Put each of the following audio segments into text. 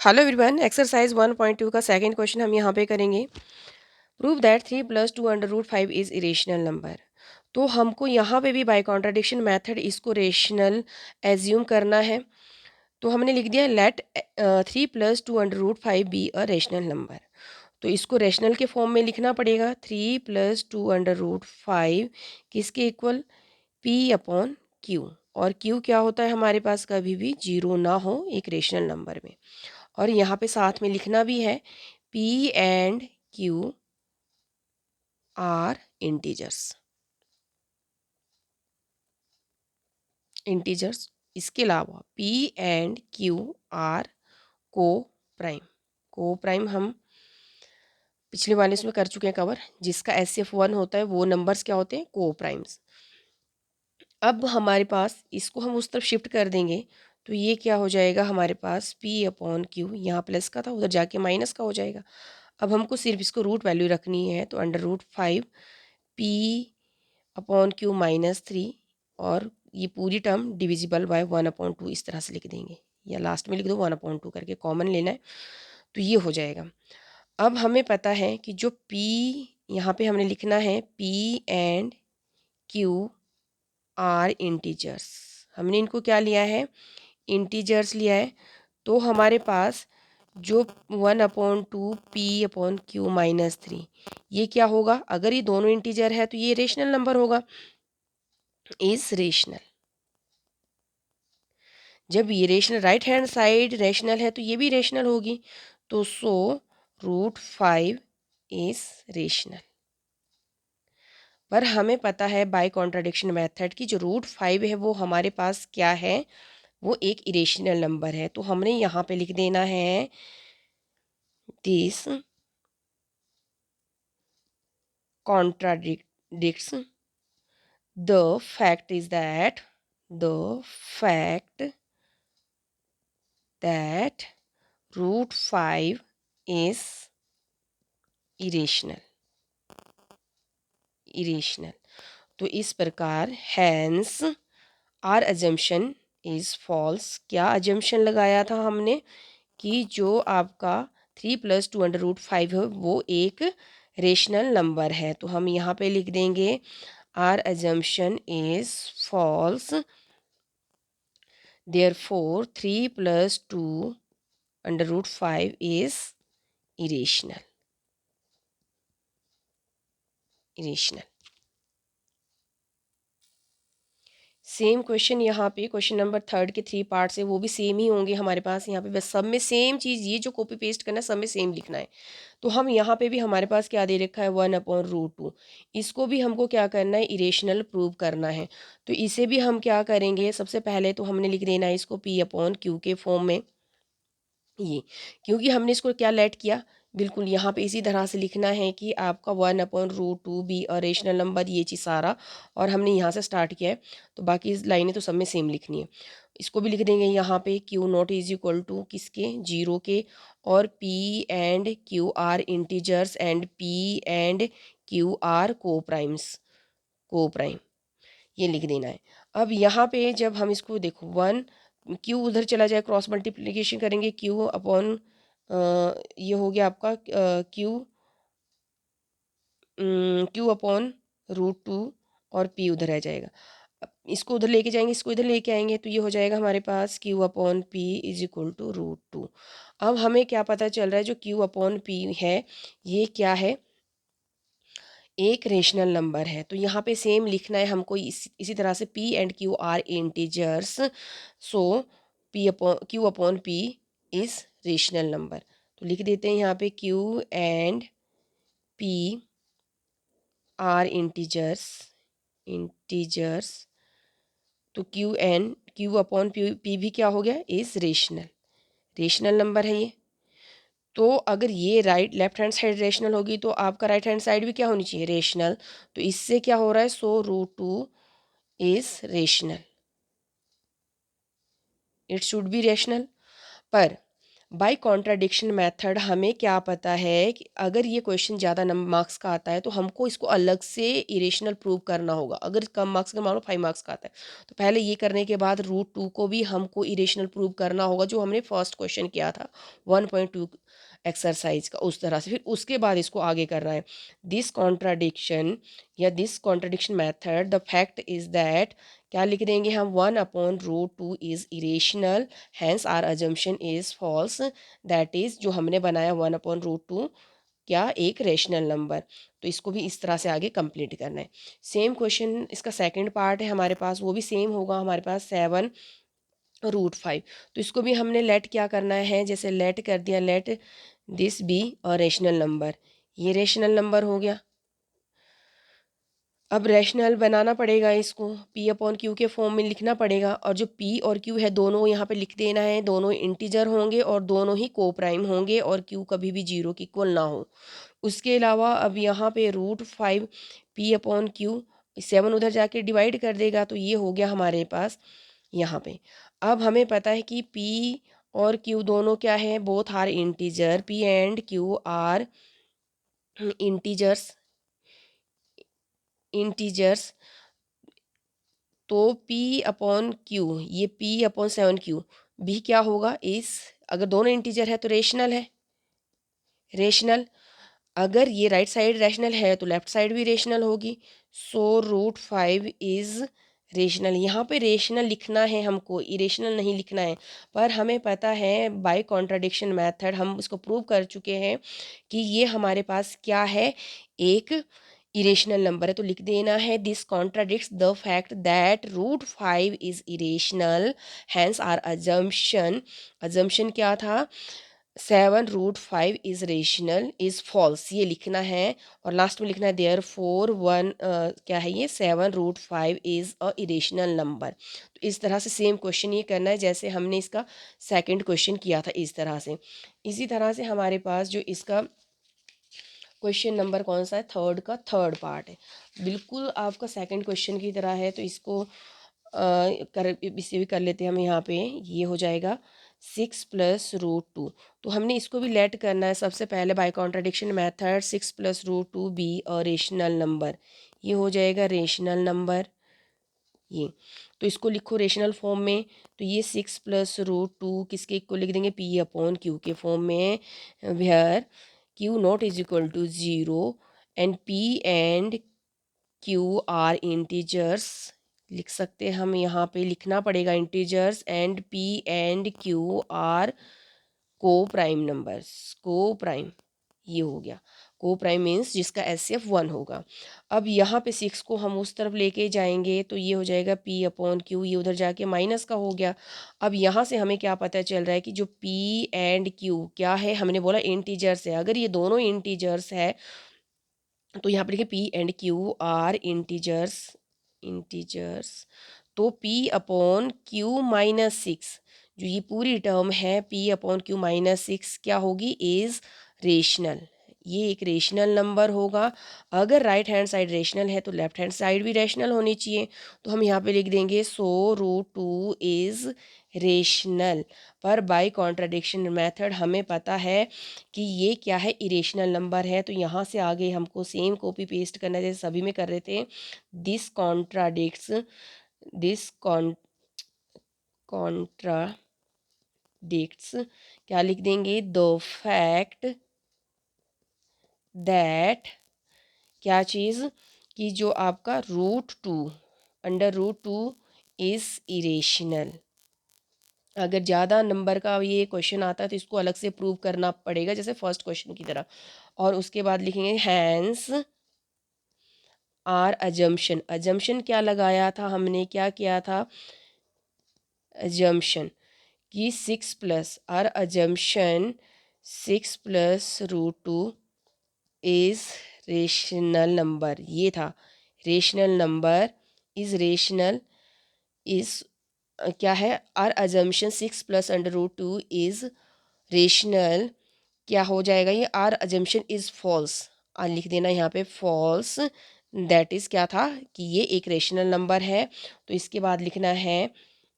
Hello everyone, exercise 1.2 का second question हम यहाँ पे करेंगे। Prove that 3 + 2 under root 5 is irrational number. तो हमको यहाँ पे भी बाय कॉन्ट्राडिक्शन मेथड इसको रेशनल एज्यूम करना है। तो हमने लिख दिया let 3 + 2 under root 5 be a rational number. तो इसको रेशनल के फॉर्म में लिखना पड़ेगा। 3 + 2 अंडर रूट 5 किसके इक्वल? P upon Q. और क्यू क्या होता है हमारे पास? कभी भी जीरो ना हो एक रेशनल नंबर में। और यहाँ पे साथ में लिखना भी है P and Q are integers. Integers इसके अलावा P and Q are coprime. Coprime हम पिछले वाले इसमें कर चुके हैं कवर। जिसका SF1 होता है वो नंबर्स क्या होते हैं? को प्राइम्स। अब हमारे पास इसको हम उस तरफ शिफ्ट कर देंगे तो ये क्या हो जाएगा हमारे पास? P अपॉन क्यू, यहाँ प्लस का था उधर जाके माइनस का हो जाएगा। अब हमको सिर्फ इसको रूट वैल्यू रखनी है तो under root 5 P upon Q -3 और ये पूरी टर्म डिविजिबल बाय 1/2 इस तरह से लिख देंगे, या लास्ट में लिख दो 1/2 करके, कॉमन लेना है तो ये हो जाएगा। अब हमें पता है कि जो P यहाँ पे हमने लिखना है P and Q are integers. हमने इनको क्या लिया है? इंटीजर्स लिया है। तो हमारे पास जो 1/2 P अपॉन क्यू -3 ये क्या होगा? अगर ये दोनों इंटीजर है तो ये रेशनल नंबर होगा, इज रेशनल। जब ये rational right hand side rational है तो ये भी रेशनल होगी। तो सो रूट 5 इज रेशनल। पर हमें पता है बाय कॉन्ट्राडिक्शन मेथड की जो रूट 5 है वो हमारे पास क्या है? वो एक इरेशनल नंबर है। तो हमने यहाँ पे लिख देना है this contradicts the fact is that the fact that root 5 is irrational। तो इस प्रकार hence our assumption is false। क्या assumption लगाया था हमने? कि जो आपका 3 + 2 अंडर रूट 5 है वो एक रेशनल नंबर है। तो हम यहाँ पे लिख देंगे our assumption is false, therefore 3 + 2 under root 5 is irrational। Same question यहाँ पे क्वेश्चन नंबर 3 के 3 पार्ट्स है, वो भी सेम ही होंगे हमारे पास यहाँ पे। बस सब में सेम चीज़, ये जो कॉपी पेस्ट करना है सब में सेम लिखना है। तो हम यहाँ पे भी हमारे पास क्या दे रखा है? 1/√2। इसको भी हमको क्या करना है? इरेशनल प्रूव करना है। तो इसे भी हम क्या करेंगे? सबसे पहले तो हमने लिख देना है इसको P/Q के फॉर्म में। ये क्योंकि हमने इसको क्या लेट किया, बिल्कुल यहाँ पे इसी तरह से लिखना है कि आपका 1/√2 बी अ रेशनल नंबर, ये चीज़ सारा। और हमने यहाँ से स्टार्ट किया है तो बाकी लाइनें तो सब में सेम लिखनी है। इसको भी लिख देंगे यहाँ पे Q0 इज इक्वल टू किसके? जीरो के। और P and Q are integers and P and Q are coprimes. Coprime ये लिख देना है। अब यहाँ पे जब हम इसको देखो 1 क्यू उधर चला जाए, क्रॉस मल्टीप्लिकेशन करेंगे क्यू अपॉन ये हो गया आपका क्यू क्यू अपॉन √2 और पी उधर रह जाएगा। अब इसको उधर लेके जाएंगे, इसको इधर लेके आएंगे तो ये हो जाएगा हमारे पास q upon p is equal to √2। अब हमें क्या पता चल रहा है? जो क्यू अपॉन पी है ये क्या है? एक रेशनल नंबर है। तो यहाँ पे सेम लिखना है हमको इसी तरह से P and Q are integers, so Q upon P is rational number. तो लिख देते हैं यहाँ पे Q and P are integers. तो Q अपॉन P भी क्या हो गया? इज रेशनल नंबर है ये। तो अगर ये right left hand side rational होगी तो आपका राइट हैंड साइड भी क्या होनी चाहिए? रेशनल। तो इससे क्या हो रहा है? सो √2 is rational, it should be rational. पर बाय कॉन्ट्राडिक्शन मेथड हमें क्या पता है कि अगर ये क्वेश्चन ज़्यादा मार्क्स का आता है तो हमको इसको अलग से इरेशनल प्रूव करना होगा। अगर कम मार्क्स का मान लो 5 मार्क्स का आता है तो पहले ये करने के बाद रूट 2 को भी हमको इरेशनल प्रूव करना होगा, जो हमने फर्स्ट क्वेश्चन किया था 1.2 एक्सरसाइज का, उस तरह से फिर उसके बाद इसको आगे करना है। दिस कॉन्ट्राडिक्शन या this contradiction method the fact is that, क्या लिख देंगे हम, 1/√2 is irrational, hence our assumption is false. That is जो हमने बनाया 1/√2 क्या एक रेशनल नंबर। तो इसको भी इस तरह से आगे कंप्लीट करना है। सेम क्वेश्चन इसका सेकंड पार्ट है हमारे पास, वो भी सेम होगा हमारे पास 7√5। तो इसको भी हमने लेट क्या करना है, जैसे लेट कर दिया, let this B a rational number, ये रेशनल नंबर हो गया। अब रैशनल बनाना पड़ेगा, इसको p अपॉन क्यू के फॉर्म में लिखना पड़ेगा, और जो p और q है दोनों यहाँ पे लिख देना है, दोनों इंटीजर होंगे और दोनों ही को प्राइम होंगे और q कभी भी 0 की इक्वल ना हो। उसके अलावा अब यहाँ पे √5 p अपॉन क्यू, 7 उधर जाके डिवाइड कर देगा तो ये हो गया हमारे पास यहाँ पे। अब हमें पता है कि p और q दोनों क्या है, both are integer, p and q are integers, integers. तो p अपॉन क्यू, ये p अपॉन 7q भी क्या होगा, इस अगर दोनों इंटीजर है तो रेशनल है, रेशनल। अगर ये राइट साइड रैशनल है तो लेफ्ट साइड भी रेशनल होगी। सो √5 इज रेशनल। यहाँ पे रेशनल लिखना है हमको, इरेशनल नहीं लिखना है। पर हमें पता है बाय कॉन्ट्राडिक्शन मेथड हम इसको प्रूव कर चुके हैं कि ये हमारे पास क्या है, एक इरेशनल नंबर है। तो लिख देना है this contradicts the fact that √5 is irrational, hence our assumption, assumption क्या था, 7√5 इज रेशनल इज फॉल्स, ये लिखना है। और लास्ट में लिखना है देयर फोर वन क्या है ये, 7√5 इज अ इरेशनल नंबर। तो इस तरह से सेम क्वेश्चन ये करना है जैसे हमने इसका सेकंड क्वेश्चन किया था, इस तरह से। इसी तरह से हमारे पास जो इसका क्वेश्चन नंबर कौन सा है, थर्ड का थर्ड पार्ट है, बिल्कुल आपका सेकंड क्वेश्चन की तरह है। तो इसको इसे भी कर लेते हैं हम। यहाँ पे ये हो जाएगा 6 + √2। तो हमने इसको भी लेट करना है सबसे पहले by contradiction method, 6 + √2 be a rational number, ये हो जाएगा रेशनल नंबर ये। तो इसको लिखो रेशनल फॉर्म में। तो ये 6 + √2 किसके को लिख देंगे, p अपॉन क्यू के फॉर्म में, where q not is equal to 0 and p and q are integers. लिख सकते हैं हम, यहाँ पे लिखना पड़ेगा integers, and p and q are coprime numbers, coprime, ये हो गया। को प्राइम मीन्स जिसका एचसीएफ 1 होगा। अब यहाँ पे 6 को हम उस तरफ लेके जाएंगे तो ये हो जाएगा p अपॉन क्यू, ये उधर जाके माइनस का हो गया। अब यहाँ से हमें क्या पता चल रहा है कि जो p एंड q क्या है, हमने बोला इंटीजर्स है। अगर ये दोनों इंटीजर्स है तो यहाँ पर देखिए p and q are integers, integers. तो p अपॉन क्यू -6, जो ये पूरी टर्म है p अपॉन क्यू -6 क्या होगी, इज रेशनल, ये एक रेशनल नंबर होगा। अगर राइट हैंड साइड रेशनल है तो लेफ्ट हैंड साइड भी रेशनल होनी चाहिए। तो हम यहाँ पे लिख देंगे सो √2 इज रेशनल। पर बाय कॉन्ट्राडिक्शन मेथड हमें पता है कि ये क्या है, इरेशनल नंबर है। तो यहाँ से आगे हमको सेम कॉपी पेस्ट करना है जैसे सभी में कर रहे थे। दिस कॉन्ट्राडिक्ट्स, दिस कॉन्ट्राडिक्ट्स क्या लिख देंगे, द फैक्ट दैट, क्या चीज़, कि जो आपका √2 √2 इज इरेशनल। अगर ज़्यादा नंबर का ये क्वेश्चन आता है तो इसको अलग से प्रूव करना पड़ेगा जैसे फर्स्ट क्वेश्चन की तरह। और उसके बाद लिखेंगे हैंस आर अजम्पशन, अजम्पशन क्या लगाया था हमने, क्या किया था, अजम्पशन कि 6 प्लस आर अजम्पशन 6 + √2 इज रेशनल नंबर, ये था rational number, is rational, is क्या है, आर अजम्पशन 6 + √2 इज रेशनल, क्या हो जाएगा ये, आर अजम्पशन इज फॉल्स, लिख देना यहाँ पे फॉल्स। दैट इज क्या था कि ये एक रेशनल नंबर है। तो इसके बाद लिखना है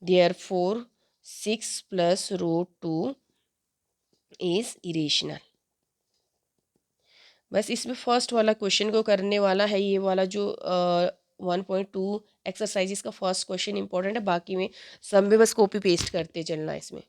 देयर फोर 6 + √2 इज इरेशनल। बस इसमें फर्स्ट वाला क्वेश्चन को करने वाला है, ये वाला जो 1.2 एक्सरसाइजेस का फर्स्ट क्वेश्चन इंपॉर्टेंट है, बाकी में सब में बस कॉपी पेस्ट करते चलना इसमें।